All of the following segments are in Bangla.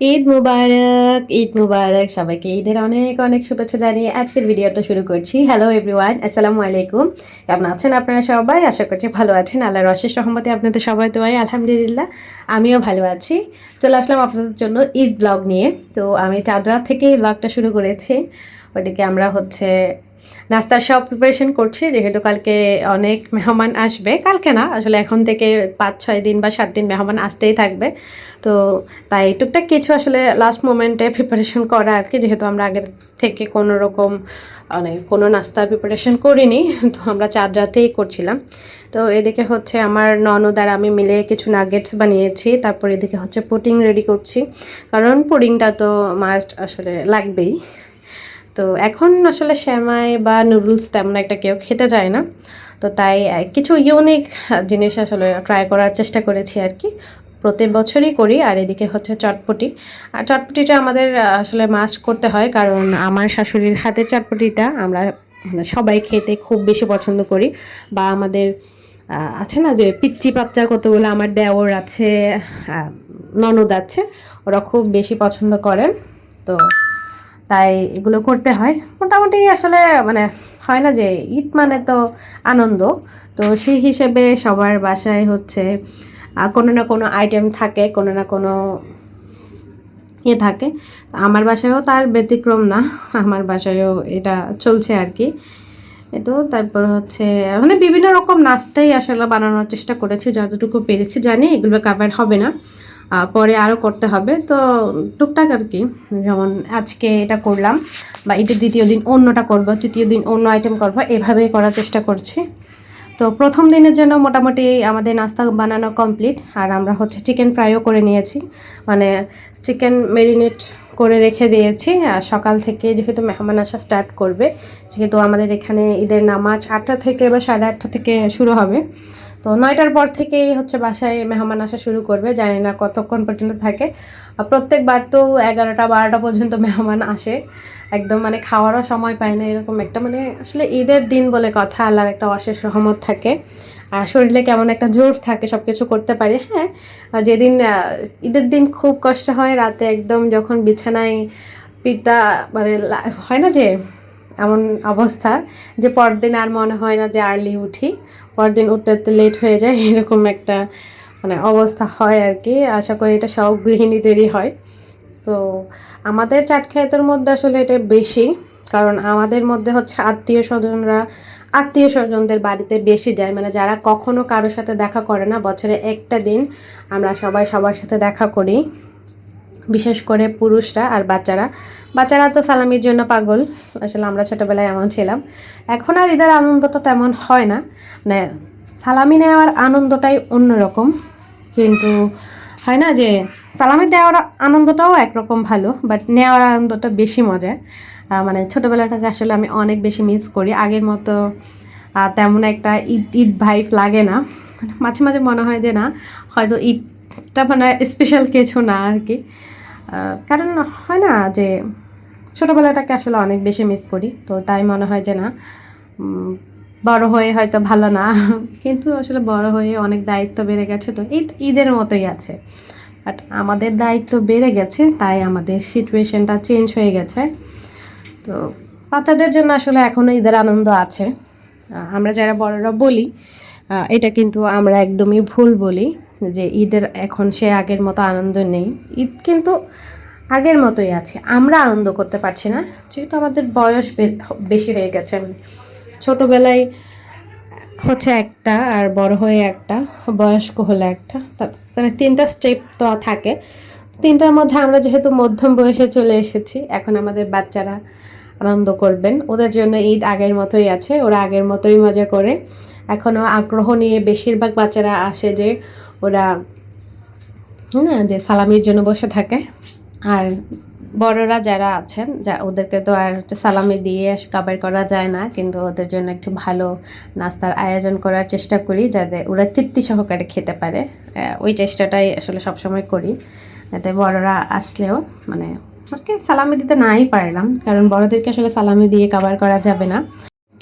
ঈদ মুবারক সবাইকে ঈদের অনেক অনেক শুভেচ্ছা জানিয়ে আজকের ভিডিওটা শুরু করছি। হ্যালো এভরিওয়ান, আসসালামু আলাইকুম। কেমন আছেন আপনারা সবাই? আশা করছি ভালো আছেন। আল্লাহর অশেষ রহমতে আপনাদের সবাই দোয়ায় আলহামদুলিল্লাহ আমিও ভালো আছি। চলে আসলাম আপনাদের জন্য ঈদ ব্লগ নিয়ে। তো আমি চাঁদরাত থেকে ব্লগটা শুরু করেছি। ওইদিকে আমরা নাস্তার সব প্রিপারেশন করছি, যেহেতু কালকে অনেক মেহমান আসবে। কালকে না, আসলে এখন থেকে 5-6 দিন বা 7 দিন মেহমান আসতেই থাকবে। তো তাই টুকটাক কিছু আসলে লাস্ট মোমেন্টে প্রিপারেশন করা আর কি, যেহেতু আমরা আগের থেকে কোনো রকম কোনো নাস্তা প্রিপারেশন করিনি। তো আমরা চাঁদ রাতেই করছিলাম। তো এদিকে আমার ননদ আর আমি মিলে কিছু নাগেটস বানিয়েছি। তারপর এদিকে পুডিং রেডি করছি, কারণ পুডিংটা তো মাস্ট আসলে লাগবেই। তো এখন আসলে সেমাই বা নুডলস তেমন একটা কেউ খেতে চায় না। তো তাই কিছু ইউনিক জিনিস আসলে ট্রাই করার চেষ্টা করেছি আর কি। প্রতি বছরই করি। আর এদিকে চটপটি। আর চটপটিটা আমাদের আসলে মাস্ট করতে হয়, কারণ আমার শাশুড়ির হাতের চটপটিটা আমরা সবাই খেতে খুব বেশি পছন্দ করি। বা আমাদের আছে না যে পিচ্চি বাচ্চা কতগুলো, আমার দেওর আছে, ননদ আছে, ওরা খুব বেশি পছন্দ করেন। তো তাই এগুলো করতে হয় মোটামুটি। আসলে মানে হয় না যে ঈদ মানে তো আনন্দ। তো সেই হিসেবে সবার বাসায় কোনো না কোনো আইটেম থাকে, কোনো না কোনো থাকে। আমার বাসায়ও তার ব্যতিক্রম না, আমার বাসায়ও এটা চলছে আর কি। তো তারপর মানে বিভিন্ন রকম নাস্তাই আসলে বানানোর চেষ্টা করেছি, যতটুকু পেরেছি। জানি এগুলো কাভার হবে না, পরে আরও করতে হবে। তো টুকটাক আর কি, যেমন আজকে এটা করলাম, বা ঈদের দ্বিতীয় দিন অন্যটা করব, তৃতীয় দিন অন্য আইটেম করব, এভাবেই করার চেষ্টা করছি। তো প্রথম দিনের জন্য মোটামুটি আমাদের নাস্তা বানানো কমপ্লিট। আর আমরা চিকেন ফ্রাইও করে নিয়েছি, মানে চিকেন ম্যারিনেট করে রেখে দিয়েছি। আর সকাল থেকে যেহেতু মেহমান আসা স্টার্ট করবে, যেহেতু আমাদের এখানে ঈদের নামাজ 8টা থেকে বা 8:30 থেকে শুরু হবে। তো 9টার পর থেকেই বাসায় মেহমান আসা শুরু করবে, জানি না কতক্ষণ পর্যন্ত থাকে। প্রত্যেকবার তো 11টা-12টা পর্যন্ত মেহমান আসে, একদম মানে খাওয়ারও সময় পায় না, এরকম একটা মানে আসলে ঈদের দিন বলে কথা, আল্লাহর একটা অশেষ রহমত থাকে। আর শরীরে কেমন একটা জোর থাকে, সব কিছু করতে পারি। হ্যাঁ, যেদিন ঈদের দিন খুব কষ্ট হয়, রাতে একদম যখন বিছানায় পিঠটা মানে হয় না যে এমন অবস্থা, যে পরদিন আর মনে হয় না যে আর্লি উঠি, পরদিন উঠতে উঠতে লেট হয়ে যায়, এরকম একটা মানে অবস্থা হয় আর কি। আশা করি এটা সব গৃহিণীদেরই হয়। তো আমাদের চাটখাইতের মধ্যে আসলে এটা বেশি, কারণ আমাদের মধ্যে আত্মীয় স্বজনদের বাড়িতে বেশি যায়, মানে যারা কখনো কারোর সাথে দেখা করে না। বছরে একটা দিন আমরা সবাই সবার সাথে দেখা করি, বিশেষ করে পুরুষরা আর বাচ্চারা তো সালামির জন্য পাগল। আসলে আমরা ছোটোবেলায় এমন ছিলাম। এখন আর ঈদের আনন্দটা তেমন হয় না, মানে সালামি নেওয়ার আনন্দটাই অন্যরকম। কিন্তু হয় না যে সালামি দেওয়ার আনন্দটাও একরকম ভালো, বাট নেওয়ার আনন্দটা বেশি মজার। মানে ছোটোবেলাটাকে আসলে আমি অনেক বেশি মিস করি। আগের মতো তেমন একটা ঈদ ঈদ ভাইব লাগে না। মাঝে মাঝে মনে হয় যে না, হয়তো ঈদটা মানে স্পেশাল কিছু না আর কি। কারণ হয় না যে ছোটোবেলাটাকে আসলে অনেক বেশি মিস করি। তো তাই মনে হয় যে না, বড় হয়ে হয়তো ভালো না, কিন্তু আসলে বড় হয়ে অনেক দায়িত্ব বেড়ে গেছে। তো ঈদের মতোই আছে, বাট আমাদের দায়িত্ব বেড়ে গেছে, তাই আমাদের সিচুয়েশনটা চেঞ্জ হয়ে গেছে। তো বাচ্চাদের জন্য আসলে এখনও ঈদের আনন্দ আছে। আমরা যারা বড়রা বলি, এটা কিন্তু আমরা একদমই ভুল বলি যে ঈদের এখন সে আগের মতো আনন্দ নেই। ঈদ কিন্তু আগের মতোই আছে, আমরা আনন্দ করতে পারছি না, যেহেতু আমাদের বয়স বেশি হয়ে গেছে। মানে ছোটোবেলায় একটা, আর বড় হয়ে একটা, বয়স্ক হলে একটা, মানে 3টা স্টেপ তো থাকে। 3টার মধ্যে আমরা যেহেতু মধ্যম বয়সে চলে এসেছি, এখন আমাদের বাচ্চারা আনন্দ করবেন, ওদের জন্য ঈদ আগের মতোই আছে, ওরা আগের মতোই মজা করে। এখনও আগ্রহ নিয়ে বেশিরভাগ বাচ্চারা আসে, যে ওরা না যে সালামির জন্য বসে থাকে। আর বড়রা যারা আছেন, ওদেরকে তো আর সালামি দিয়ে কাবার করা যায় না, কিন্তু ওদের জন্য একটু ভালো নাস্তার আয়োজন করার চেষ্টা করি, যাতে ওরা তৃপ্তি সহকারে খেতে পারে। ওই চেষ্টাটাই আসলে সবসময় করি, যাতে বড়রা আসলেও মানে সালামি দিতে নাই পারলাম, কারণ বড়দেরকে আসলে সালামি দিয়ে কাবার করা যাবে না,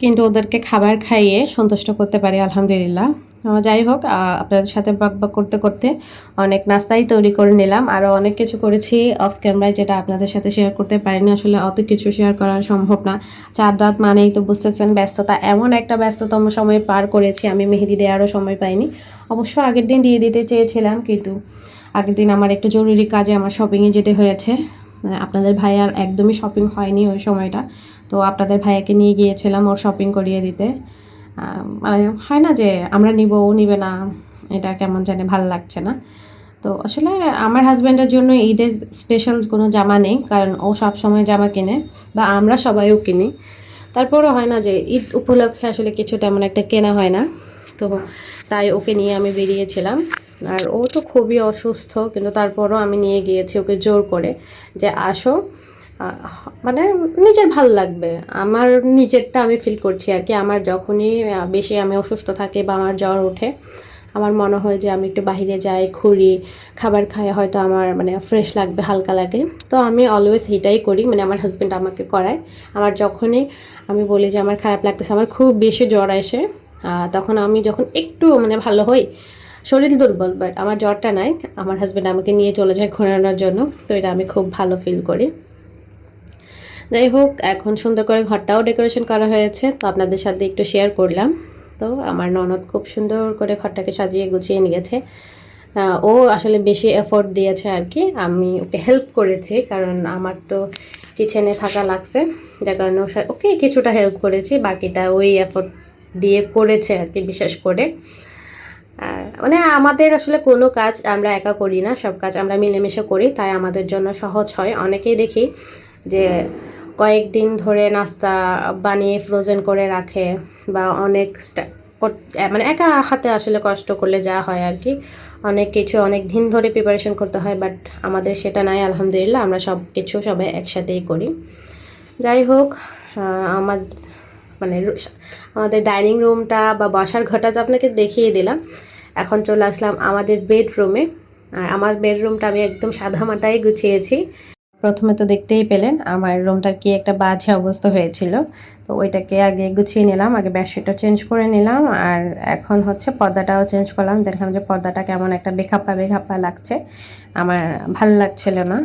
কিন্তু ওদেরকে খাবার খাইয়ে সন্তুষ্ট করতে পারি আলহামদুলিল্লাহ। যাই হোক, আপনাদের সাথে বকবক করতে করতে অনেক নাস্তাই তৈরি করে নিলাম। আরও অনেক কিছু করেছি অফ ক্যামেরায়, যেটা আপনাদের সাথে শেয়ার করতে পারিনি। আসলে অত কিছু শেয়ার করা সম্ভব না। চাঁদ রাত মানেই তো বুঝতেছেন ব্যস্ততা, এমন একটা ব্যস্ততম সময় পার করেছি আমি, মেহেদি দেওয়ারও সময় পাইনি। অবশ্য আগের দিন দিয়ে দিতে চেয়েছিলাম, কিন্তু আগের দিন আমার একটু জরুরি কাজে আমার শপিংয়ে যেতে হয়েছে। আপনাদের ভাইয়ার একদমই শপিং হয়নি ওই সময়টা, তো আপনাদের ভাইয়াকে নিয়ে গিয়েছিলাম ওর শপিং করিয়ে দিতে। মানে হয় না যে আমরা নিব, ও নিবে না, এটা কেমন জানি ভাল লাগছে না। তো আসলে আমার হাজব্যান্ডের জন্য ঈদের স্পেশাল কোনো জামা নেই, কারণ ও সব সময় জামা কিনে, বা আমরা সবাইও কিনি। তারপরও হয় না যে ঈদ উপলক্ষে আসলে কিছু তেমন একটা কেনা হয় না। তো তাই ওকে নিয়ে আমি বেরিয়েছিলাম। আর ও তো খুবই অসুস্থ, কিন্তু তারপরও আমি নিয়ে গিয়েছি ওকে জোর করে, যে আসো, মানে নিজের ভাল লাগবে, আমার নিজেরটা আমি ফিল করছি আর কি। আমার যখনই বেশি আমি অসুস্থ থাকি বা আমার জ্বর ওঠে, আমার মনে হয় যে আমি একটু বাইরে যাই, ঘুরি, খাবার খাই, হয়তো আমার মানে ফ্রেশ লাগবে, হালকা লাগে। তো আমি অলওয়েজ এটাই করি, মানে আমার হাজব্যান্ড আমাকে করায়। আমার যখনই আমি বলি যে আমার খারাপ লাগতেছে, আমার খুব বেশি জ্বর আসে, তখন আমি যখন একটু মানে ভালো হই, শরীর দুর্বল বাট আমার জ্বরটা নাই, আমার হাজব্যান্ড আমাকে নিয়ে চলে যায় ঘোরানোর জন্য। তো এটা আমি খুব ভালো ফিল করি। যাই হোক, এখন সুন্দর করে ঘরটাও ডেকোরেশন করা হয়েছে, তো আপনাদের সাথে একটু শেয়ার করলাম। তো আমার ননদ খুব সুন্দর করে ঘরটাকে সাজিয়ে গুছিয়ে নিয়েছে। ও আসলে বেশি এফোর্ট দিয়েছে আর কি, আমি ওকে হেল্প করেছি, কারণ আমার তো কিচেনে থাকা লাগছে, যার কারণে ওকে কিছুটা হেল্প করেছি, বাকিটা ওই এফোর্ট দিয়ে করেছে আর কি, বিশেষ করে। আর মানে আমাদের আসলে কোনো কাজ আমরা একা করি না, সব কাজ আমরা মিলেমিশে করি, তাই আমাদের জন্য সহজ হয়। অনেকেই দেখি যে কয়েকদিন ধরে নাস্তা বানিয়ে ফ্রোজেন করে রাখে, বা অনেক মানে একা হাতে আসলে কষ্ট করলে যা হয় আর কি, অনেক কিছু অনেক দিন ধরে প্রিপারেশন করতে হয়, বাট আমাদের সেটা নাই আলহামদুলিল্লাহ, আমরা সব কিছু সবাই একসাথেই করি। যাই হোক, আমার মানে আমাদের ডাইনিং রুমটা বা বসার ঘরটা তো আপনাকে দেখিয়ে দিলাম। এখন চলে আসলাম আমাদের বেডরুমে। আর আমার বেডরুমটা আমি একদম সাদামাটাই গুছিয়েছি। প্রথমে তো দেখতেই পেলেন আমার রুমটা কি একটা বাজে অবস্থা হয়েছিল, তো ওইটাকে আগে গুছিয়ে নিলাম, আগে বেডশিটটা চেঞ্জ করে নিলাম, আর এখন হচ্ছে পর্দাটাও চেঞ্জ করলাম। দেখলাম যে পর্দাটা কেমন একটা বেখাপ্পা বেখাপ্পা লাগছে, আমার ভালো লাগছিল না।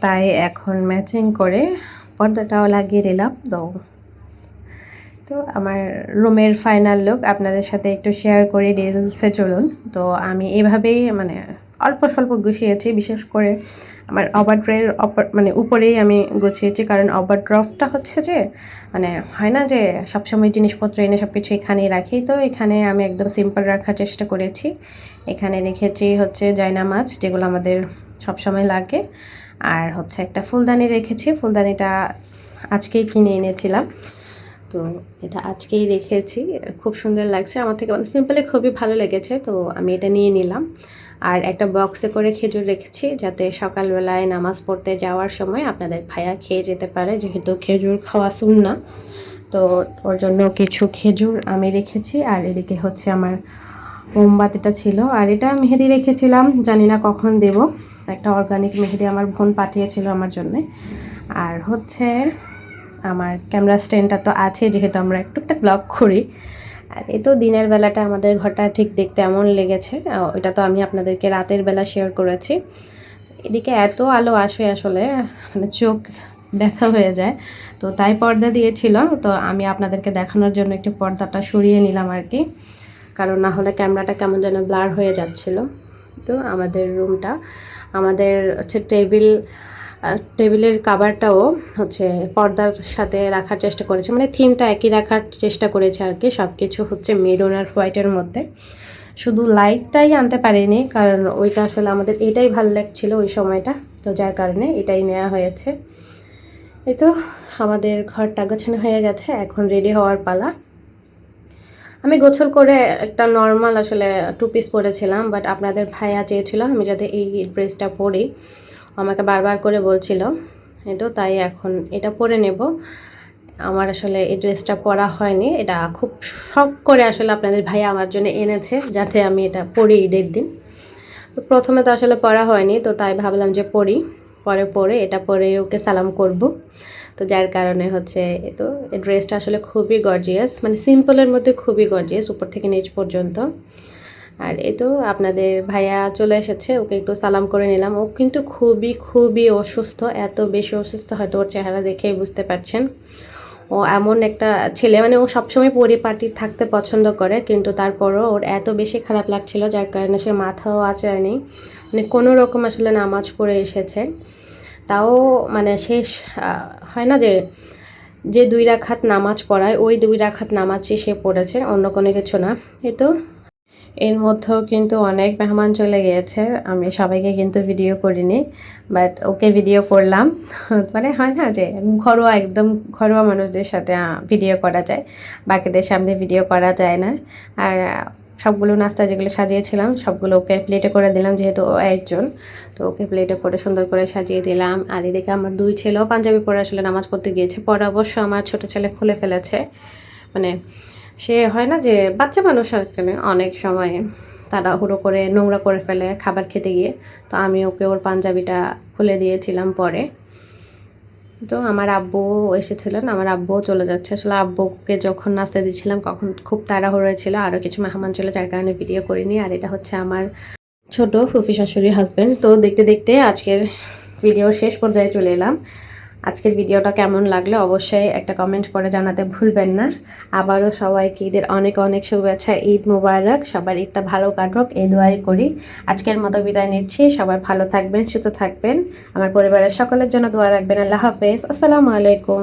তাই এখন ম্যাচিং করে পর্দাটাও লাগিয়ে দিলাম। তো আমার রুমের ফাইনাল লুক আপনাদের সাথে একটু শেয়ার করি, রিলসে চলুন। তো আমি এভাবেই মানে অল্প স্বল্প গুছিয়েছি, বিশেষ করে আমার ওভারড্রের মানে উপরেই আমি গুছিয়েছি, কারণ ওভারড্রফটা হচ্ছে যে মানে হয় না যে সবসময় জিনিসপত্র এনে সব কিছু এখানেই রাখি, তো এখানে আমি একদম সিম্পল রাখার চেষ্টা করেছি। এখানে রেখেছি হচ্ছে জায়নামাজ, যেগুলো আমাদের সবসময় লাগে, আর হচ্ছে একটা ফুলদানি রেখেছি, ফুলদানিটা আজকেই কিনে এনেছিলাম, তো এটা আজকেই রেখেছি। খুব সুন্দর লাগছে, আমার থেকে মানে সিম্পলি খুবই ভালো লেগেছে, তো আমি এটা নিয়ে নিলাম। আর একটা বক্সে করে খেজুর রেখেছি, যাতে সকালবেলায় নামাজ পড়তে যাওয়ার সময় আপনাদের ভাইয়া খেয়ে যেতে পারে, যেহেতু খেজুর খাওয়া সুন্নাহ, তো ওর জন্য কিছু খেজুর আমি রেখেছি। আর এদিকে হচ্ছে আমার মোমবাতিটা ছিল, আর এটা মেহেদি রেখেছিলাম, জানি না কখন দেব, একটা অর্গানিক মেহেদি আমার বোন পাঠিয়েছিল আমার জন্যে। আর হচ্ছে আমার ক্যামেরা স্ট্যান্ডটা তো আছে, যেহেতু আমরা একটু ব্লগ করি। আর এই তো দিনের বেলাটা আমাদের ঘরটা ঠিক দেখতে এমন লেগেছে, এটা তো আমি আপনাদেরকে রাতের বেলা শেয়ার করেছি। এদিকে এত আলো আসে আসলে মানে চোখ ব্যথা হয়ে যায়, তো তাই পর্দা দিয়েছিল। তো আমি আপনাদেরকে দেখানোর জন্য একটু পর্দাটা সরিয়ে নিলাম আর কি, কারণ না হলে ক্যামেরাটা কেমন যেন ব্লার হয়ে যাচ্ছিল। তো আমাদের রুমটা, আমাদের হচ্ছে টেবিলের কাভারটাও হচ্ছে পর্দার সাথে রাখার চেষ্টা করেছে, মানে থিমটা একই রাখার চেষ্টা করেছে আর কি। সব কিছু হচ্ছে মেরুন আর হোয়াইটের মধ্যে, শুধু লাইটটাই আনতে পারিনি, কারণ ওইটা আসলে আমাদের এটাই ভালো লাগছিল ওই সময়টা, তো যার কারণে এটাই নেওয়া হয়েছে। এই তো আমাদের ঘরটা গোছানো হয়ে গেছে, এখন রেডি হওয়ার পালা। আমি গোছল করে একটা নর্মাল আসলে 2 পিস পরেছিলাম, বাট আপনাদের ভাইয়া চেয়েছিল আমি যাতে এই ড্রেসটা পরি, আমাকে বারবার করে বলছিল, এই তো তাই এখন এটা পরে নেব। আমার আসলে এই ড্রেসটা পরা হয়নি, এটা খুব শখ করে আসলে আপনাদের ভাইয়া আমার জন্য এনেছে, যাতে আমি এটা পরি ঈদের দিন। তো প্রথমে তো আসলে পরা হয়নি, তো তাই ভাবলাম যে পরি। পরে পরে এটা পরে ওকে সালাম করব। তো যার কারণে হচ্ছে তো এই ড্রেসটা আসলে খুবই গর্জিয়াস, মানে সিম্পলের মধ্যে খুবই গর্জিয়াস উপর থেকে নিচ পর্যন্ত। আর এই তো আপনাদের ভাইয়া চলে এসেছে, ওকে একটু সালাম করে নিলাম। ও কিন্তু খুবই খুবই অসুস্থ, এত বেশি অসুস্থ, হয়তো ওর চেহারা দেখেই বুঝতে পারছেন। ও এমন একটা ছেলে, মানে ও সবসময় পরিপাটি থাকতে পছন্দ করে, কিন্তু তারপরও ওর এত বেশি খারাপ লাগছিল যার কারণে সে মাথাও আঁচড়ায়নি, মানে কোনো রকম আসলে নামাজ পড়ে এসেছে। তাও মানে শেষ হয় না যে যে 2 রাকাত নামাজ পড়ায় ওই 2 রাকাত নামাজই সে পড়েছে, অন্য কোনো কিছু না। এই তো এর মধ্যেও কিন্তু অনেক মেহমান চলে গিয়েছে, আমি সবাইকে কিন্তু ভিডিও করিনি, বাট ওকে ভিডিও করলাম। মানে হয় না যে ঘরোয়া, একদম ঘরোয়া মানুষদের সাথে ভিডিও করা যায়, বাকিদের সামনে ভিডিও করা যায় না। আর সবগুলো নাস্তা যেগুলো সাজিয়েছিলাম সবগুলো ওকে প্লেটে করে দিলাম, যেহেতু ও একজন, তো ওকে প্লেটে করে সুন্দর করে সাজিয়ে দিলাম। আর এদিকে আমার 2 ছেলেও পাঞ্জাবি পরে আসলে নামাজ পড়তে গিয়েছে, পরে অবশ্য আমার ছোট ছেলে খুলে ফেলেছে। মানে সে হয় না যে বাচ্চা মানুষ আর কি, অনেক সময় তাড়াহুড়ো করে নোংরা করে ফেলে খাবার খেতে গিয়ে, তো আমি ওকে ওর পাঞ্জাবিটা খুলে দিয়েছিলাম পরে। তো আমার আব্বু এসেছিলেন, আমার আব্বুও চলে যাচ্ছে। আসলে আব্বুকে যখন নাস্তা দিচ্ছিলাম তখন খুব তাড়াহুড়ো ছিল, আরও কিছু মেহমান ছিল যার কারণে ভিডিও করিনি। আর এটা হচ্ছে আমার ছোট ফুফি শাশুড়ির হাজব্যান্ড। তো দেখতে দেখতে আজকের ভিডিওর শেষ পর্যায়ে চলে এলাম। আজকের ভিডিওটা কেমন লাগলো অবশ্যই একটা কমেন্ট করে জানাতে ভুলবেন না। আবারও সবাইকে ঈদের অনেক অনেক শুভেচ্ছা, ঈদ মুবারক, সবার ঈদটা ভালো কাটুক এই দোয়াই করি। আজকের মতো বিদায় নিচ্ছি, সবাই ভালো থাকবেন, সুস্থ থাকবেন, আমার পরিবারের সকলের জন্য দোয়া রাখবেন। আল্লাহ হাফেজ, আসসালামু আলাইকুম।